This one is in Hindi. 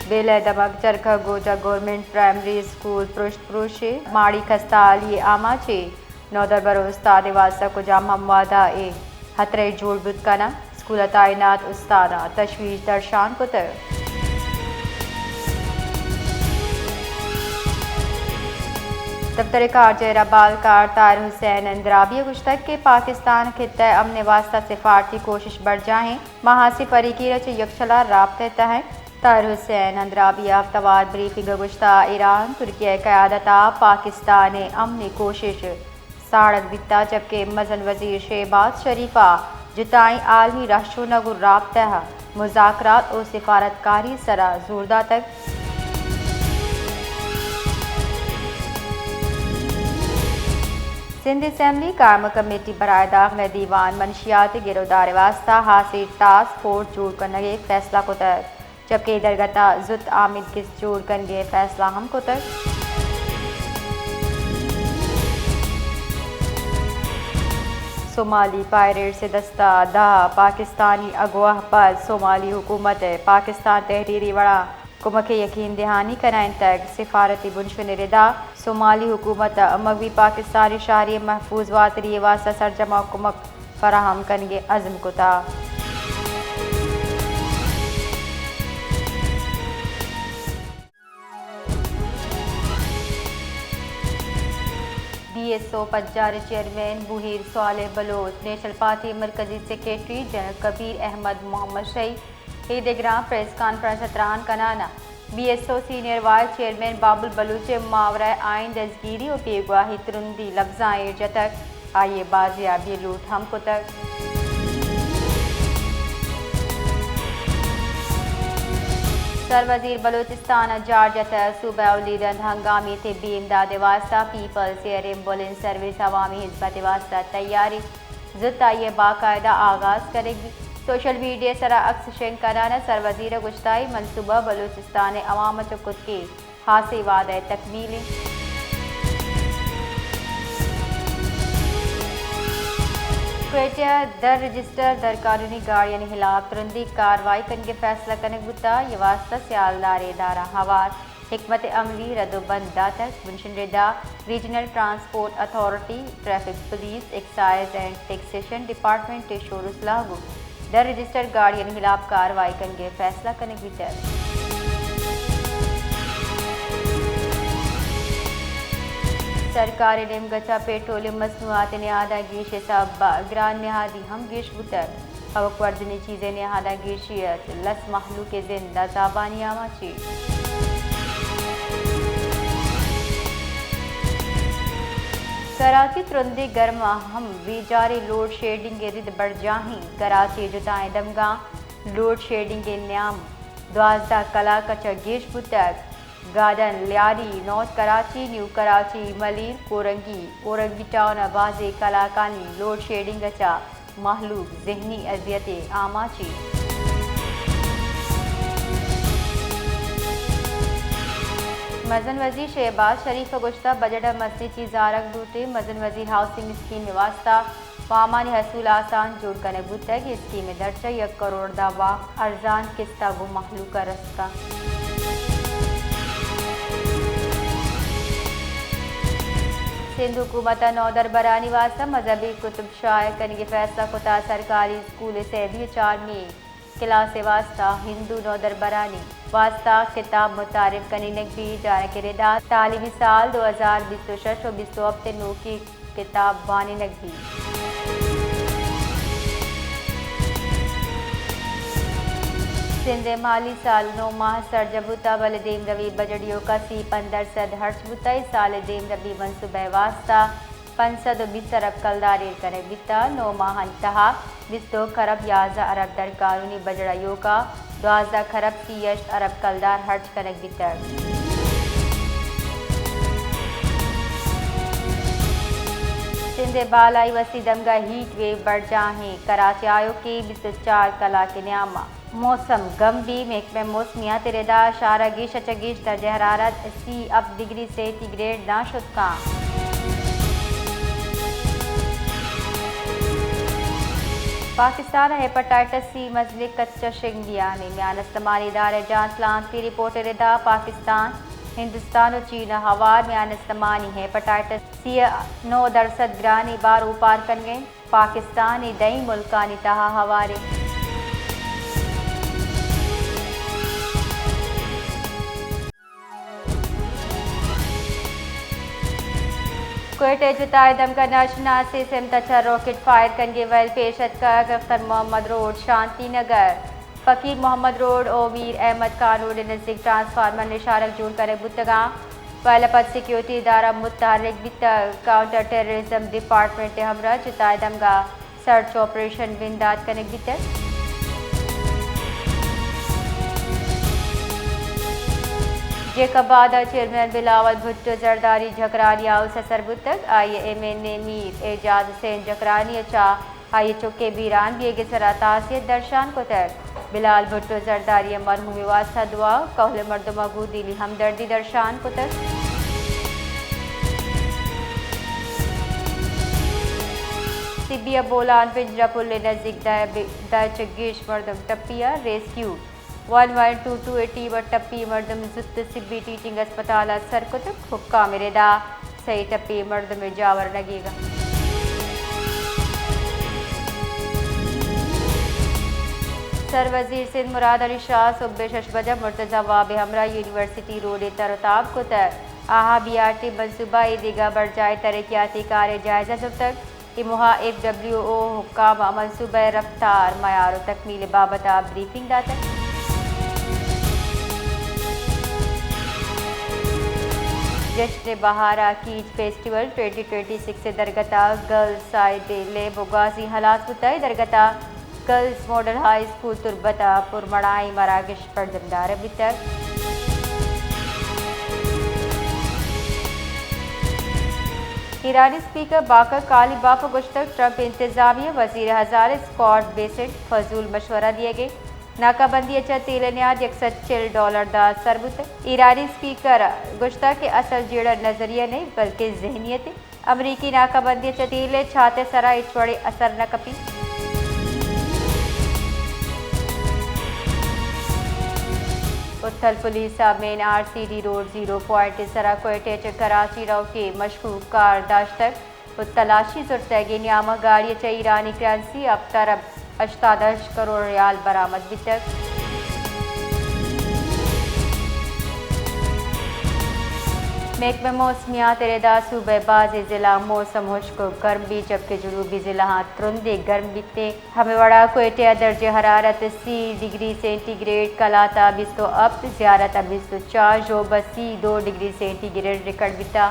बेले दमक चरखा गोजा गवर्नमेंट प्राइमरी स्कूल पुरुषे माड़ी खस्ताली आमाचे नौदर बरो उस्ताद वास्ता को जाम हमवादा ए हतरे जोड़ बुदकाना स्कूल तायनात उस्तादा तशवीश दर्शान पुतर दफ्तर कारजरा बालकार तार हुसैन अंद्राबी गुश्तक के पाकिस्तान खित्ते अमन वास्ता सिफारती कोशिश बढ़ जाए महासी फरीकी रच यकशला राबते तहत तार हुसैन अंद्राबी हफ्तावार ब्रीफिंग गुश्ता ईरान तुर्की क़यादता पाकिस्तान अमन कोशिश साड़क दिता जबकि मजन वजीर शहबाज शरीफा जुताई आलमी राष्ट्रों नगु राबता मुज़ाकरात और सिफारतकारी सरा जोरदा तक सिंध असम्बली काम कमेटी बराए दाखिल दीवान मनशियाती गिरोदार वास्ता हासिल टास्क फोर्स जोड़ करने के फैसला को तक जबकि इधर गता जुत आमिद किस जोड़ करने फैसला हम को तक सोमाली पायरेट से दस्ता दा पाकिस्तानी अगवा पर सोमाली हुकूमत पाकिस्तान तहरीरी वड़ा कुमक यकीन दहानी कराइन तक सिफारती बुनशन रिदा सोमाली हुकूमत मगवी पाकिस्तानी शहरी महफूज वातरी वास्ता सरजमा कुमक फराहम करने अज़म कुता BSO पंजार चेयरमैन बुहीर सालेह बलोच नेशनल पार्टी मरकजी सेक्रेटरी जनरल कबीर अहमद मोहम्मद शहीद ईदग्राम प्रेस कॉन्फ्रेंस अतरान कनाना BSO senior vice chairman Babul Baloch मावरा आइन दजगिरी और बेगवाही तुरंदी लफ्जाएं जतक आइए बाजियाबी लूट हम को तक सर वजीर बलूचिस्तान जारजत सूबा उलीदंद हंगामी तिब्बी इमदाद वास्ता पीपल्स एयर एम्बुलेंस सर्विस अवामी हिजबत वास्ता तैयारी जुत आइए बाकायदा आगाज करेगी सोशल मीडिया सरा अक्स शेंग कराना सर वजीर गुश्ताई मनसूबा बलूचिस्तान अवाम चुकुत के हासी वादे तकमीली क्वेटिया दर रजिस्टर दर कानूनी गाड़ियाँ खिलाफ तुरंती कार्रवाई करने के फैसला करने गुता ये वास्ता सियालदार इदारा हवार हिकमत अमली रद्दोबंद दातक मुंशन रिदा regional transport authority traffic police excise and taxation department शोरूस लागू दर रजिस्टर गाड़ियाँ खिलाफ कार्रवाई करने के फैसला करने गुता सरकार निमगचा पेट्रोलियम मसनूआत नहादा गिश सब ग्रान नहादी हम गिश बुतर हवक वर्जनी चीज़ें नहादा गिशियत लस महलू के जिंदा जाबानी आमाची कराची तुरंदी गर्मा हम बीजारी लोड शेडिंग के रिद बढ़ जाही कराची जुताएं दमगा लोड शेडिंग के न्याम 12 कला कचा गिश बुतर garden Lyari north Karachi new Karachi Malir Korangi town आबाजे कलाकानी लोड शेडिंग अचा महलूक जहनी अजियत आमाची मजन वजीर शहबाज शरीफ गुश्ता बजट मस्जिद की जारक दूटे मजन वजीर हाउसिंग स्कीम वास्ता वामानी हसूल आसान जोड़ करने बुत की स्कीम दर्जा 1 करोड़ दावा अर्जान किस्ता गो महलूक का रस्ता सिंध हुकूमत नौदर बरानी वास्ता मजहबी कुतुब शाये करने के फैसला कोता सरकारी स्कूल से भी 4 में क्लास वास्ता हिंदू नौदर बरानी वास्ता किताब मुतारिफ करने भी जाने के रिदा तालीमी साल 2026 हफ्ते नौ की किताब बानी नकबी सिंध माली साल 9 माह सरजबुता बलदेम रवि बजड़ियों का सी 15 हर्षबुता साल देम रवि मनसूबे वास्ता 520 अरब कलदारी करे बिता 9 माह इंतहा 22 खरब 11 अरब दर कानूनी बजड़ियों का 12 खरब 30 अरब कलदार हर्ज करे बिता सिंध बालाई वसी दमगा हीट वेव बढ़ जाए कराची आयो के 24 कला के न्यामा मौसम गंभी महकमे मौसमियात तिरेदा शारा गिश अचगिश दर्ज हरारत 80 अब डिग्री से ग्रेड नाशुद का पाकिस्तान हेपेटाइटिस सी मजलिक कच्चशिंगियानी म्यानस्तमानी इदारे जांच लांत की रिपोर्ट रिदा पाकिस्तान हिंदुस्तान और चीन हवार म्यानस्तमानी हेपेटाइटिस सी 9% ग्रानी बार उपार कन गए पाकिस्तानी दई मुल्कानी तहा हवारे कोयटे जुताए दमका नाशना से सिमतचा रॉकेट फायर कनगे वैल पेशत का गफ्तर मोहम्मद रोड शांति नगर फ़कीर मोहम्मद रोड ओमीर अहमद खान रोड नज़दीक ट्रांसफार्मर निशारक जोड़ करे बुतगा वालपत सिक्योरिटी इदारा मुतहरिक बित काउंटर टेररिज्म डिपार्टमेंट हमरा जुताए दमगा सर्च ऑपरेशन विंदात कनेक बितर जेकबाद चेयरमैन बिलावल भुट्टो जरदारी झकरानी आउस सरबुतक IMNA मीर एजाज हुसैन झकरानी चा आई चुके बीरान भी सरा तासियत दर्शान को तक बिलाल भुट्टो जरदारी मरहूम वास्ता दुआ कहल मर्दमगू दिली हमदर्दी दर्शान को तक सिबिया बोलान पिंजरापुल नज़दीक दाचगेश मर्दम टप्पिया रेस्क्यू 1122 टीम टप्पी मर्दम जुत सिब्बी टीचिंग अस्पताल सरकुत हुक्का मेरेदा सही टप्पी मर्दम जावर लगेगा सर वजीर सिंध मुराद अली शाह सुबह शशबजा मुर्तजा वाब हमरा यूनिवर्सिटी रोड तरताब को आहा BRT मनसूबा दिगा बढ़ जाए तरक्याती कार्य जायजा जब तक इमुहा FWO हुक्काम मनसूबा रफ्तार मयार तकमील बाबत ब्रीफिंग दाता जश्न बहारा कीज फेस्टिवल 2026 से दरगता गर्ल्स साइड ले बुगाजी हालात बुताई दरगता गर्ल्स मॉडल हाई स्कूल तुरबता पुरमड़ाई मराकश पर जमदार अभी तक ईरानी स्पीकर बाकर कालीबाफ गुश्तक ट्रंप इंतजामिया वजीर हज़ार स्कॉट बेसेंट फजूल मशवरा दिए गए नाकाबंदी अच्छा तेलनियाद $104 दा सरबुत ईरानी स्पीकर गुश्ता के असल जेड़ा नजरिया नहीं बल्कि जहनीत अमरीकी नाकाबंदी अच्छा तेल छाते सरा इचवड़े असर न कपी Uthal police main RCD road 0 point सरा कोयटे कराची राव के मशकूक कार दाश्तक तलाशी जुर्तगी न्यामा गाड़ी अच्छा ईरानी करेंसी अब तरफ 18 करोड़ रियाल बरामद बितक महकमा मौसमियात रेदा सूबे बाज़ ज़िला मौसम खुश्क गर्म भी जबकि जनूबी ज़िला तुरंदे गर्म बीते हमेवड़ा कोयटे दर्ज हरारत 30 डिग्री सेंटीग्रेड कलाता 20 अप ज़ियारत 24 जो 2 डिग्री सेंटीग्रेड रिकॉर्ड बिता